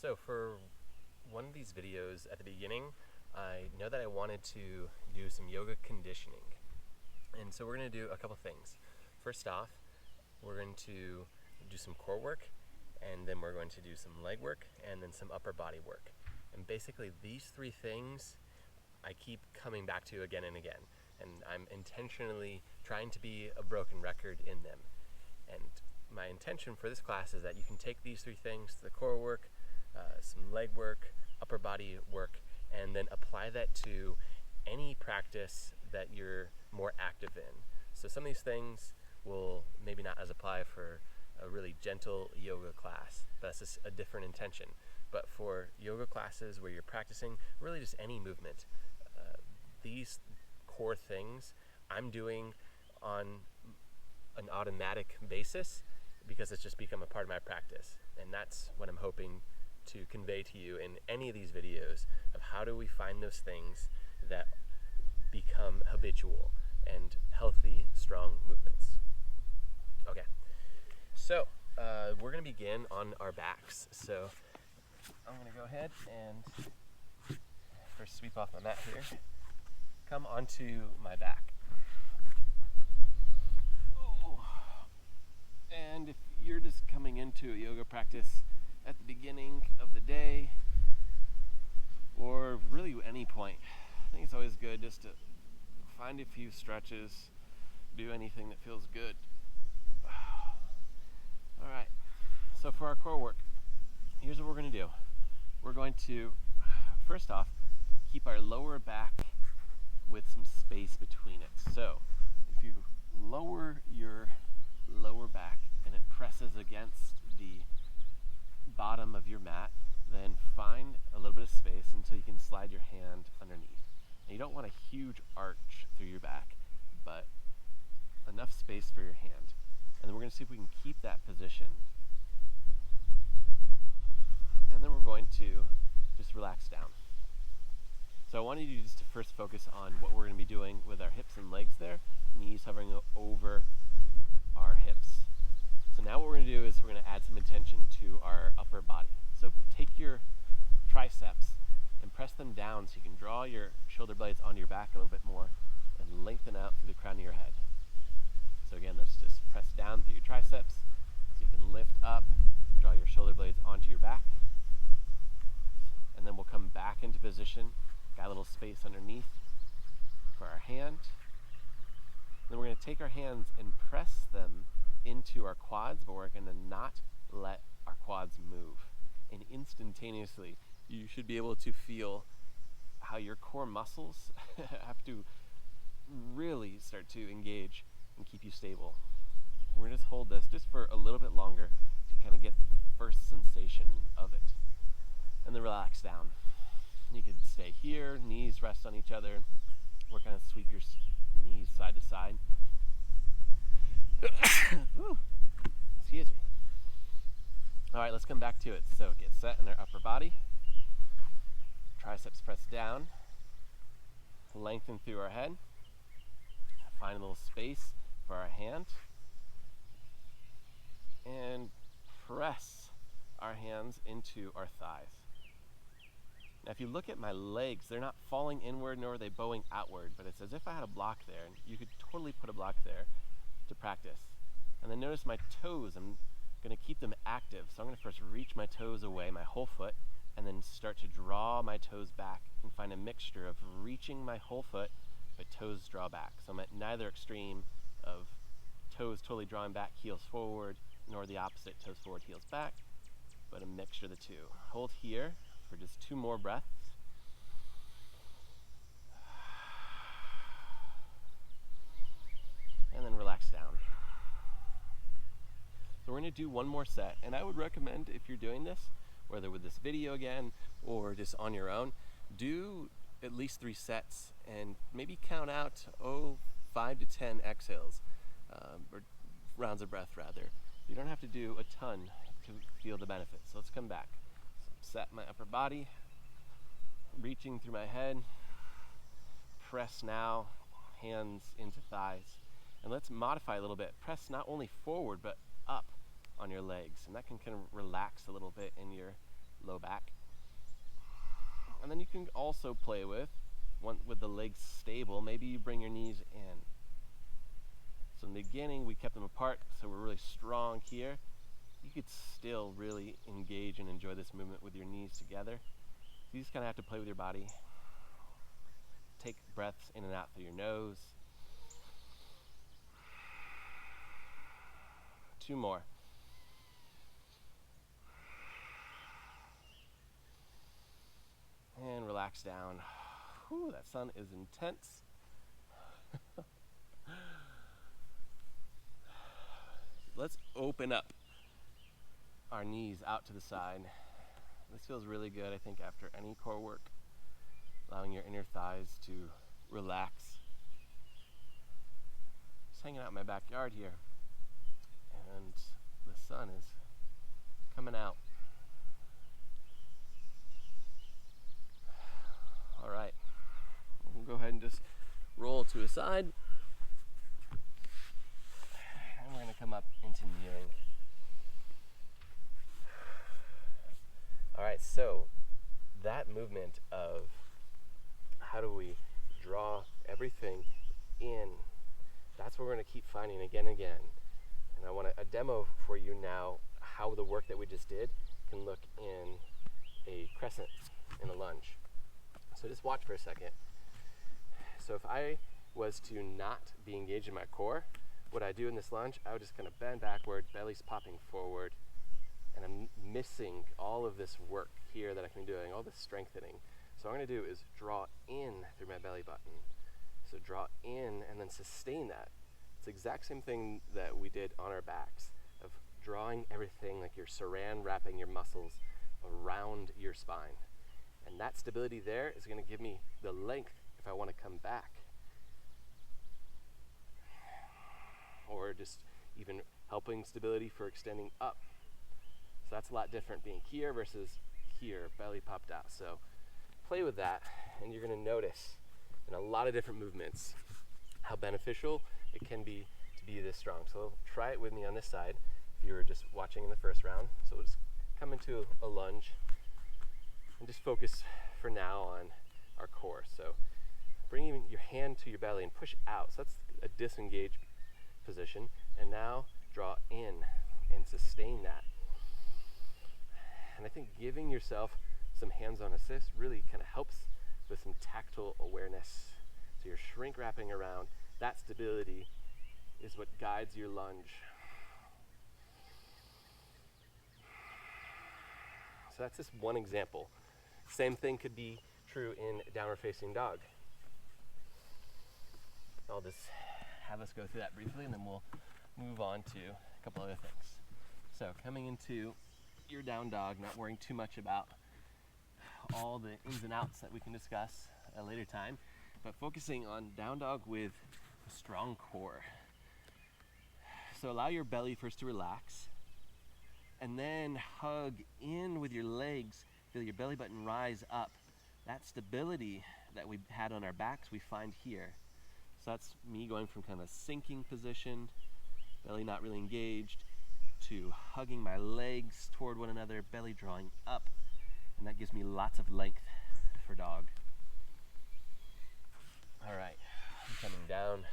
So for one of these videos at the beginning, I know that I wanted to do some yoga conditioning. And so we're going to do a couple things. First off, we're going to do some core work, and then we're going to do some leg work, and then some upper body work. And basically these three things I keep coming back to again and again. And I'm intentionally trying to be a broken record in them. And my intention for this class is that you can take these three things, the core work, some leg work, upper body work, and then apply that to any practice that you're more active in. So some of these things will maybe not as apply for a really gentle yoga class. That's just a different intention. But for yoga classes where you're practicing really just any movement, these core things I'm doing on an automatic basis because it's just become a part of my practice. And that's what I'm hoping to convey to you in any of these videos of how do we find those things that become habitual and healthy, strong movements. Okay, so we're going to begin on our backs. So I'm going to go ahead and first sweep off my mat here, come onto my back. And if you're just coming into a yoga practice at the beginning of the day, or really any point, I think it's always good just to find a few stretches, do anything that feels good. All right, so for our core work, here's what we're going to do. We're going to, first off, keep our lower back with some space between it. So if you lower your lower back and it presses against the bottom of your mat, then find a little bit of space until you can slide your hand underneath. And you don't want a huge arch through your back, but enough space for your hand. And then we're going to see if we can keep that position. And then we're going to just relax down. So I wanted you just to first focus on what we're going to be doing with our hips and legs there, knees hovering over our hips. So now what we're going to do is we're going to add some attention to our upper body. So take your triceps and press them down so you can draw your shoulder blades onto your back a little bit more and lengthen out through the crown of your head. So again, let's just press down through your triceps so you can lift up, draw your shoulder blades onto your back. And then we'll come back into position, got a little space underneath for our hand. Then we're going to take our hands and press them into our quads, but we're going to not let our quads move. And instantaneously, you should be able to feel how your core muscles have to really start to engage and keep you stable. We're going to just hold this just for a little bit longer to kind of get the first sensation of it. And then relax down. You can stay here, knees rest on each other, or kind of sweep your knees side to side. Excuse me. All right, let's come back to it. So get set in our upper body. Triceps press down. Lengthen through our head. Find a little space for our hand. And press our hands into our thighs. Now if you look at my legs, they're not falling inward nor are they bowing outward, but it's as if I had a block there, and you could totally put a block there to practice. And then notice my toes, I'm going to keep them active. So I'm going to first reach my toes away, my whole foot, and then start to draw my toes back and find a mixture of reaching my whole foot, but toes draw back. So I'm at neither extreme of toes totally drawing back, heels forward, nor the opposite, toes forward, heels back, but a mixture of the two. Hold here for just 2 more breaths. And then relax down. So we're going to do one more set, and I would recommend if you're doing this, whether with this video again or just on your own, do at least 3 sets and maybe count out 5 to 10 exhales, or rounds of breath rather. You don't have to do a ton to feel the benefits. So let's come back. Set my upper body, reaching through my head, press now, hands into thighs, and let's modify a little bit. Press not only forward but up on your legs, and that can kind of relax a little bit in your low back. And then you can also play with the legs stable. Maybe you bring your knees in. So in the beginning, we kept them apart, so we're really strong here. You could still really engage and enjoy this movement with your knees together. You just kind of have to play with your body. Take breaths in and out through your nose. 2 more. And relax down. Whew, that sun is intense. Let's open up our knees out to the side. This feels really good, I think, after any core work. Allowing your inner thighs to relax. Just hanging out in my backyard here. And the sun is coming out. All right, we'll go ahead and just roll to a side. And we're gonna come up into kneeling. All right, so that movement of how do we draw everything in, that's what we're gonna keep finding again and again. And I want a demo for you now how the work that we just did can look in a crescent, in a lunge. So just watch for a second. So if I was to not be engaged in my core, what I do in this lunge, I would just kind of bend backward, belly's popping forward, and I'm missing all of this work here that I can be doing, all this strengthening. So what I'm gonna do is draw in through my belly button. So draw in and then sustain that. It's the exact same thing that we did on our backs, of drawing everything like you're saran wrapping your muscles around your spine. And that stability there is gonna give me the length if I wanna come back. Or just even helping stability for extending up. So that's a lot different being here versus here, belly popped out. So play with that and you're gonna notice in a lot of different movements how beneficial it can be to be this strong. So try it with me on this side if you were just watching in the first round. So we'll just come into a lunge and just focus for now on our core. So bring even your hand to your belly and push out. So that's a disengaged position. And now draw in and sustain that. And I think giving yourself some hands-on assist really kind of helps with some tactile awareness. So you're shrink wrapping around. That stability is what guides your lunge. So that's just one example. Same thing could be true in downward facing dog. I'll just have us go through that briefly and then we'll move on to a couple other things. So coming into your down dog, not worrying too much about all the ins and outs that we can discuss at a later time, but focusing on down dog with a strong core. So allow your belly first to relax and then hug in with your legs. Feel your belly button rise up. That stability that we had on our backs we find here. So that's me going from kind of a sinking position, belly not really engaged, to hugging my legs toward one another, belly drawing up. And that gives me lots of length for dog. All right, I'm coming down.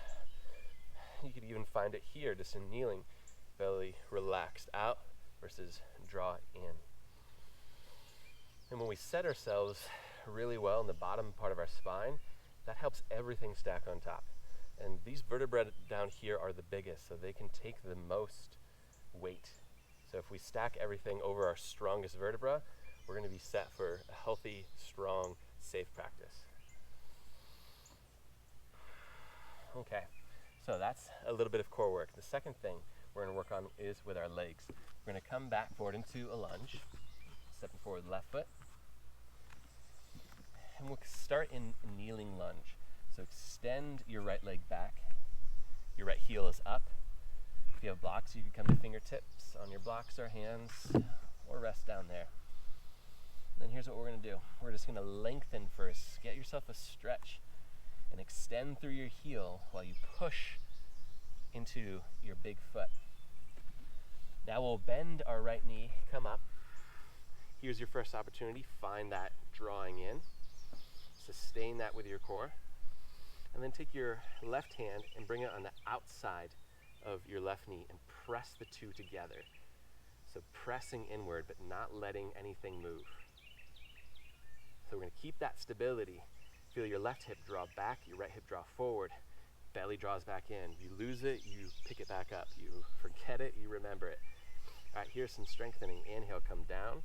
You could even find it here, just in kneeling, belly relaxed out versus draw in. And when we set ourselves really well in the bottom part of our spine, that helps everything stack on top. And these vertebrae down here are the biggest, so they can take the most weight. So if we stack everything over our strongest vertebra, we're going to be set for a healthy, strong, safe practice. Okay, so that's a little bit of core work. The second thing we're going to work on is with our legs. We're going to come back forward into a lunge, stepping forward with left foot. And we'll start in kneeling lunge. So extend your right leg back. Your right heel is up. If you have blocks, you can come to fingertips on your blocks or hands, or rest down there. And then here's what we're going to do. We're just going to lengthen first. Get yourself a stretch and extend through your heel while you push into your big foot. Now we'll bend our right knee, come up, Here's your first opportunity. Find that drawing in. Sustain that with your core. And then take your left hand and bring it on the outside of your left knee and press the two together. So pressing inward, but not letting anything move. So we're going to keep that stability. Feel your left hip draw back, your right hip draw forward. Belly draws back in. You lose it, you pick it back up. You forget it, you remember it. All right, here's some strengthening. Inhale, come down.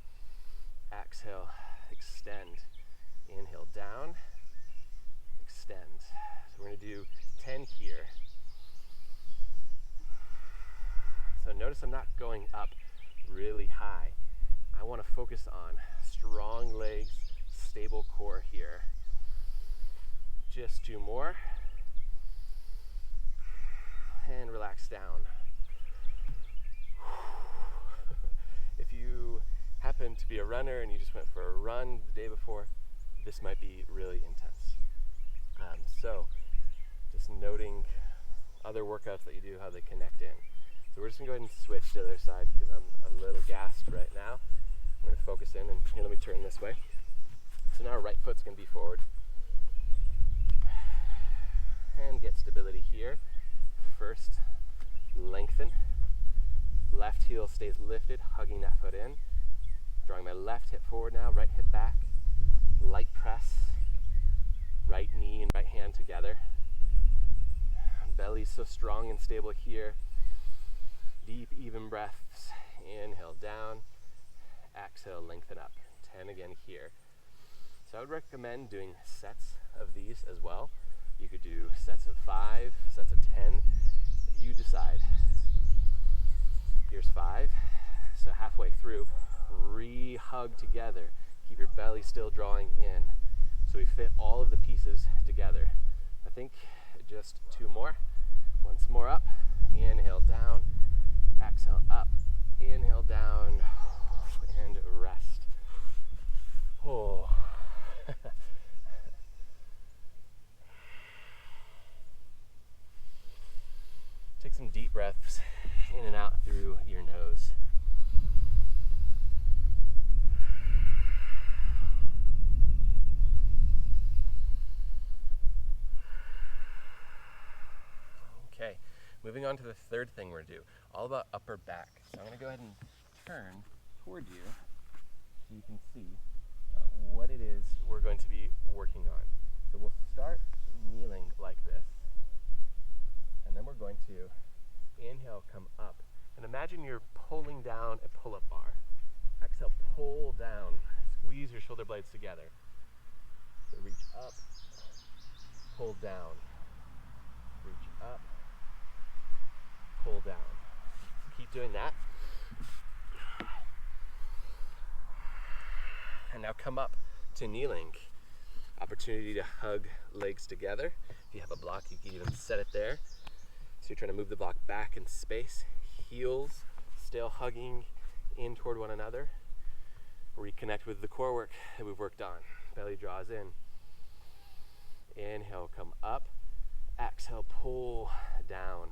Exhale, extend. Inhale, down. Extend. So we're going to do 10 here. So notice I'm not going up really high. I want to focus on strong legs, stable core here. Just 2 more. And relax down. If you happen to be a runner and you just went for a run the day before, this might be really intense. So just noting other workouts that you do, how they connect in. So we're just gonna go ahead and switch to the other side because I'm a little gassed right now. We're gonna focus in, and here, let me turn this way. So now our right foot's gonna be forward. And get stability here. First, lengthen. Left heel stays lifted, hugging that foot in. Drawing my left hip forward now, right hip back. Light press. Right knee and right hand together. Belly's so strong and stable here. Deep, even breaths. Inhale down. Exhale, lengthen up. 10 again here. So I would recommend doing sets of these as well. You could do sets of 5, sets of 10. You decide. Here's 5. So halfway through, re-hug together. Keep your belly still drawing in. So we fit all of the pieces together. I think just 2 more. Once more up. Inhale down. Exhale up. Inhale down. And rest. Oh. Take some deep breaths in and out through your nose. Okay, moving on to the third thing we're gonna do, all about upper back. So I'm gonna go ahead and turn toward you so you can see what it is we're going to be working on. So we'll start kneeling like this, and then we're going to inhale, come up, and imagine you're pulling down a pull-up bar. Exhale, pull down, squeeze your shoulder blades together. So reach up, pull down, reach up, pull down. Keep doing that. And now come up to kneeling. Opportunity to hug legs together. If you have a block, you can even set it there. So you're trying to move the block back in space. Heels still hugging in toward one another. Reconnect with the core work that we've worked on. Belly draws in. Inhale, come up. Exhale, pull down.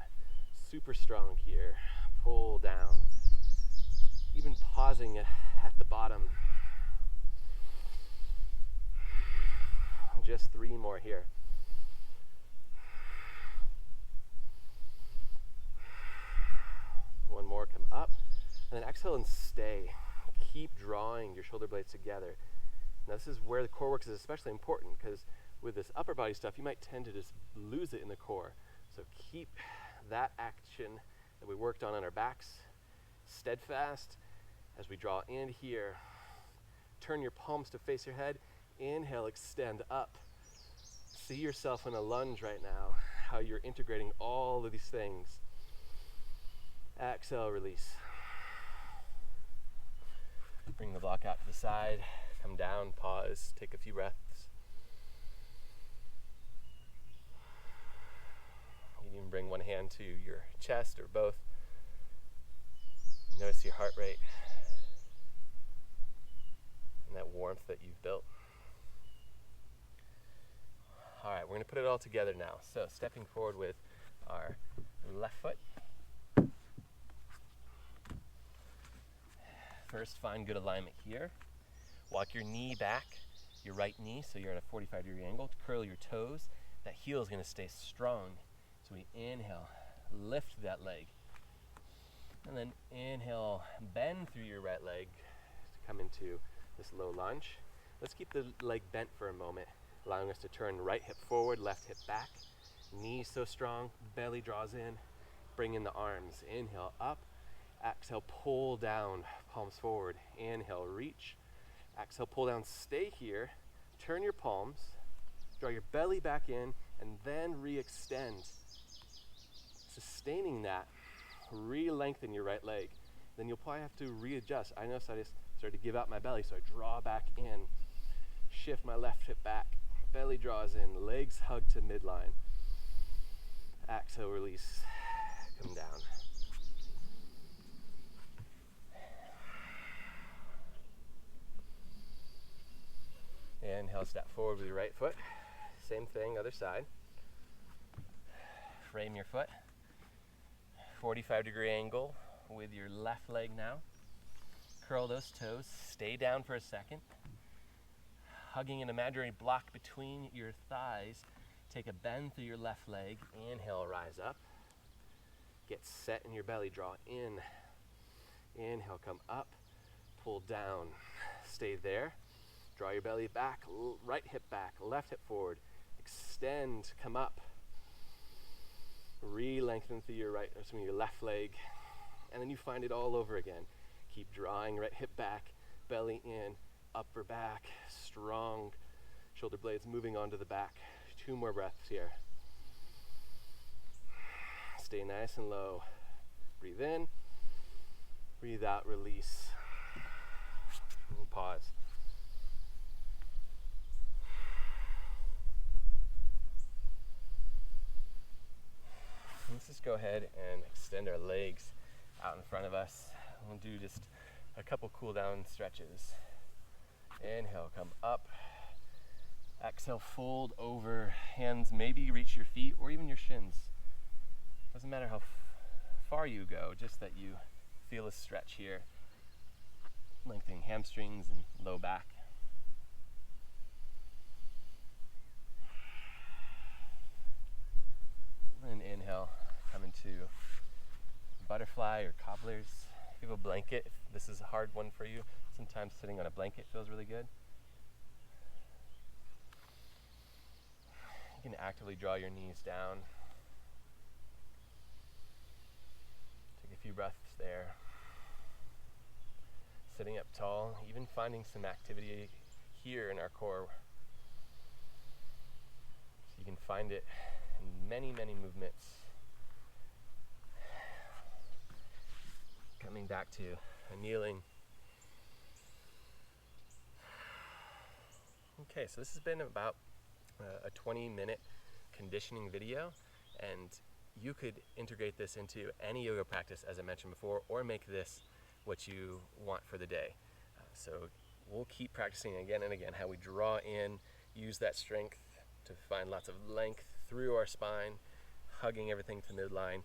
Super strong here. Pull down. Even pausing at the bottom. Just 3 more here. One more, come up. And then exhale and stay. Keep drawing your shoulder blades together. Now this is where the core work is especially important, because with this upper body stuff, you might tend to just lose it in the core. So keep that action that we worked on our backs steadfast as we draw in here. Turn your palms to face your head. Inhale, extend up. See yourself in a lunge right now, how you're integrating all of these things. Exhale, release. Bring the block out to the side, come down, pause, take a few breaths. You can even bring one hand to your chest or both. Notice your heart rate and that warmth that you've built. All right, we're going to put it all together now. So stepping forward with our left foot. First, find good alignment here. Walk your knee back, your right knee, so you're at a 45-degree angle. Curl your toes. That heel is going to stay strong. So we inhale, lift that leg. And then inhale, bend through your right leg to come into this low lunge. Let's keep the leg bent for a moment, allowing us to turn right hip forward, left hip back. Knees so strong, belly draws in. Bring in the arms. Inhale, up. Exhale, pull down, palms forward. Inhale, reach. Exhale, pull down, stay here. Turn your palms, draw your belly back in, and then re-extend. Sustaining that, re-lengthen your right leg. Then you'll probably have to readjust. I noticed I just started to give out my belly, so I draw back in. Shift my left hip back. Belly draws in, legs hug to midline. Exhale, release, come down. Inhale, step forward with your right foot. Same thing, other side. Frame your foot. 45-degree angle with your left leg now. Curl those toes. Stay down for a second. Hugging an imaginary block between your thighs. Take a bend through your left leg. Inhale, rise up. Get set in your belly. Draw in. Inhale, come up. Pull down. Stay there. Draw your belly back. Right hip back. Left hip forward. Extend. Come up. Re-lengthen through your your left leg. And then you find it all over again. Keep drawing. Right hip back. Belly in. Upper back. Strong. Shoulder blades moving onto the back. 2 more breaths here. Stay nice and low. Breathe in. Breathe out. Release. And pause. Let's just go ahead and extend our legs out in front of us. We'll do just a couple cool down stretches. Inhale, come up. Exhale, fold over, hands maybe reach your feet or even your shins. Doesn't matter how far you go, just that you feel a stretch here. Lengthening hamstrings and low back. And inhale, come into butterfly or cobblers. If you have a blanket, if this is a hard one for you, sometimes sitting on a blanket feels really good. You can actively draw your knees down. Take a few breaths there. Sitting up tall, even finding some activity here in our core. So you can find it in many, many movements. Coming back to a kneeling. Okay, so this has been about a 20-minute conditioning video, and you could integrate this into any yoga practice, as I mentioned before, or make this what you want for the day. So we'll keep practicing again and again how we draw in, use that strength to find lots of length through our spine, hugging everything to midline,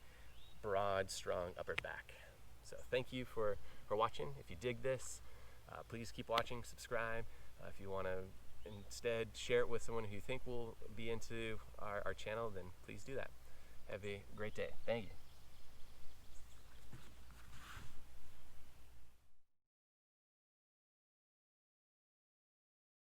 broad, strong upper back. So thank you for watching. If you dig this, please keep watching, subscribe. If you want to instead share it with someone who you think will be into our channel, then please do that. Have a great day. Thank you.